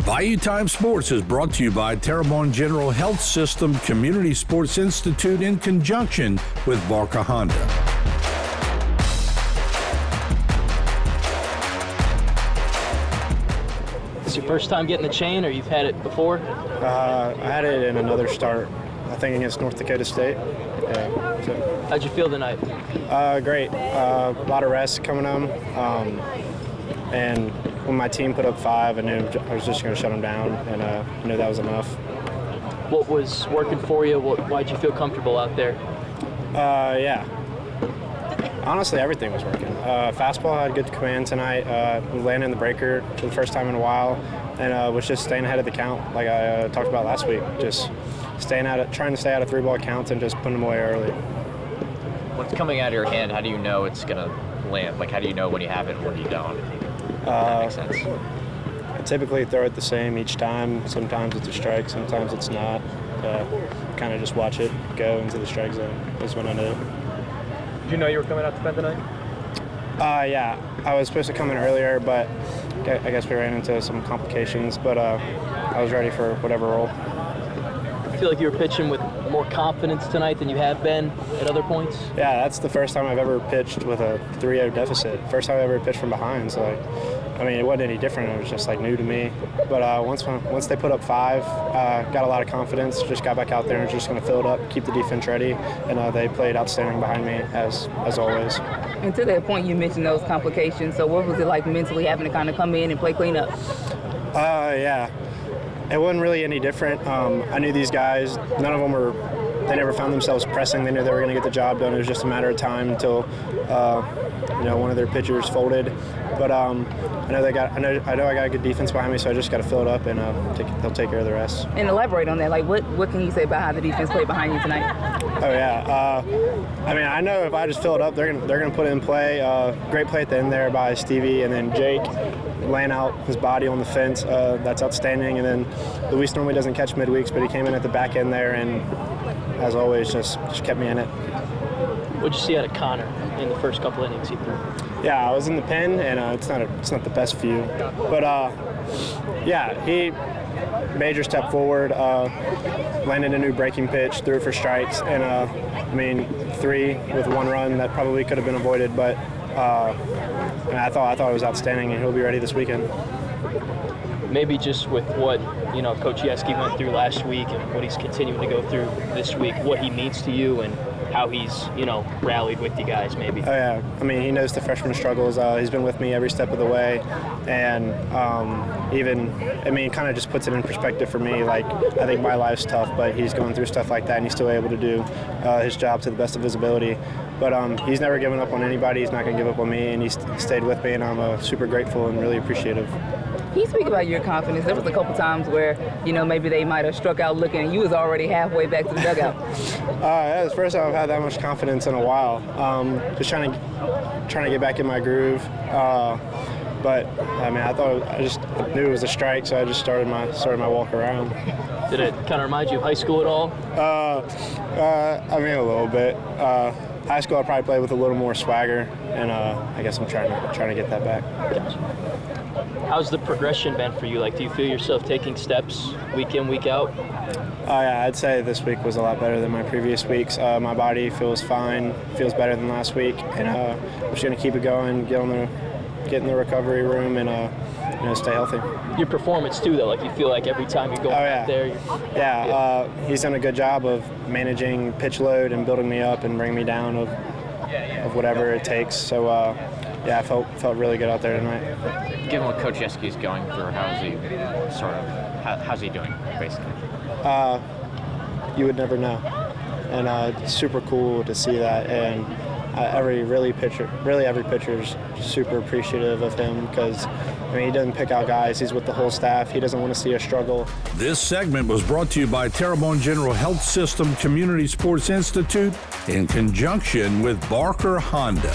Bayou Time Sports is brought to you by Terrebonne General Health System Community Sports Institute in conjunction with Barker Honda. Is it your first time getting the chain, or you've had it before? I had it in another start, I think against North Dakota State. Yeah, so. How'd you feel tonight? Great. A lot of rest coming on. And when my team put up 5, I knew I was just going to shut them down, and I knew that was enough. What was working for you? Why'd you feel comfortable out there? Yeah. Honestly, everything was working. Fastball had good command tonight. Landing the breaker for the first time in a while, and was just staying ahead of the count, like I talked about last week. Just trying to stay out of 3-ball counts and just putting them away early. What's coming out of your hand? How do you know it's gonna land? Like, how do you know when you have it and when you don't? That makes sense. I typically throw it the same each time. Sometimes it's a strike, sometimes it's not. Kind of just watch it go into the strike zone is when I know. Did you know you were coming out to pen tonight? Yeah, I was supposed to come in earlier, but I guess we ran into some complications. But I was ready for whatever role. I feel like you were pitching with more confidence tonight than you have been at other points. Yeah, that's the first time I've ever pitched with a 3-0 deficit. First time I ever pitched from behind. So, it wasn't any different. It was just new to me. But once they put up 5, got a lot of confidence. Just got back out there and was just going to fill it up, keep the defense ready, and they played outstanding behind me as always. And to that point, you mentioned those complications. So what was it like mentally having to kind of come in and play cleanup? Yeah. It wasn't really any different. I knew these guys. None of them they never found themselves pressing. They knew they were going to get the job done. It was just a matter of time until, one of their pitchers folded. But I know I got a good defense behind me, so I just got to fill it up, and they'll take care of the rest. And elaborate on that. Like, what can you say about how the defense played behind you tonight? Oh yeah. I know if I just fill it up, they're gonna put it in play. Great play at the end there by Stevie, and then Jake laying out his body on the fence. That's outstanding. And then Luis normally doesn't catch midweeks, but he came in at the back end there, and as always, just kept me in it. What'd you see out of Connor in the first couple innings he threw? Yeah, I was in the pen, and it's not the best view, but yeah, he major step forward, landed a new breaking pitch, threw it for strikes, and 3 with 1 run that probably could have been avoided, but I thought it was outstanding, and he'll be ready this weekend. Maybe just with what Coach Yeski went through last week and what he's continuing to go through this week, what he means to you and how he's rallied with you guys maybe. Oh yeah, he knows the freshman struggles. He's been with me every step of the way, and kind of just puts it in perspective for me. Like, I think my life's tough, but he's going through stuff like that, and he's still able to do his job to the best of his ability. But he's never given up on anybody. He's not going to give up on me, and he's stayed with me, and I'm super grateful and really appreciative. Can you speak about your confidence? There was a couple times where, maybe they might have struck out looking and you was already halfway back to the dugout. Yeah, it's the first time I've had that much confidence in a while. Just trying to get back in my groove. But I just knew it was a strike, so I just started my walk around. Did it kind of remind you of high school at all? A little bit. High school I probably played with a little more swagger, and I guess I'm trying to get that back. Gotcha. How's the progression been for you? Like, do you feel yourself taking steps week in, week out? Yeah, I'd say this week was a lot better than my previous weeks. My body feels fine, feels better than last week, and I'm just going to keep it going, get in the recovery room, and stay healthy. Your performance too, though, like you feel like every time you're going out there. He's done a good job of managing pitch load and building me up and bringing me down of whatever it takes. So I felt really good out there tonight. Given what Coach Yeski's going through, how's he doing, basically? You would never know, and it's super cool to see that. And every pitcher is super appreciative of him because he doesn't pick out guys. He's with the whole staff. He doesn't want to see us struggle. This segment was brought to you by Terrebonne General Health System Community Sports Institute in conjunction with Barker Honda.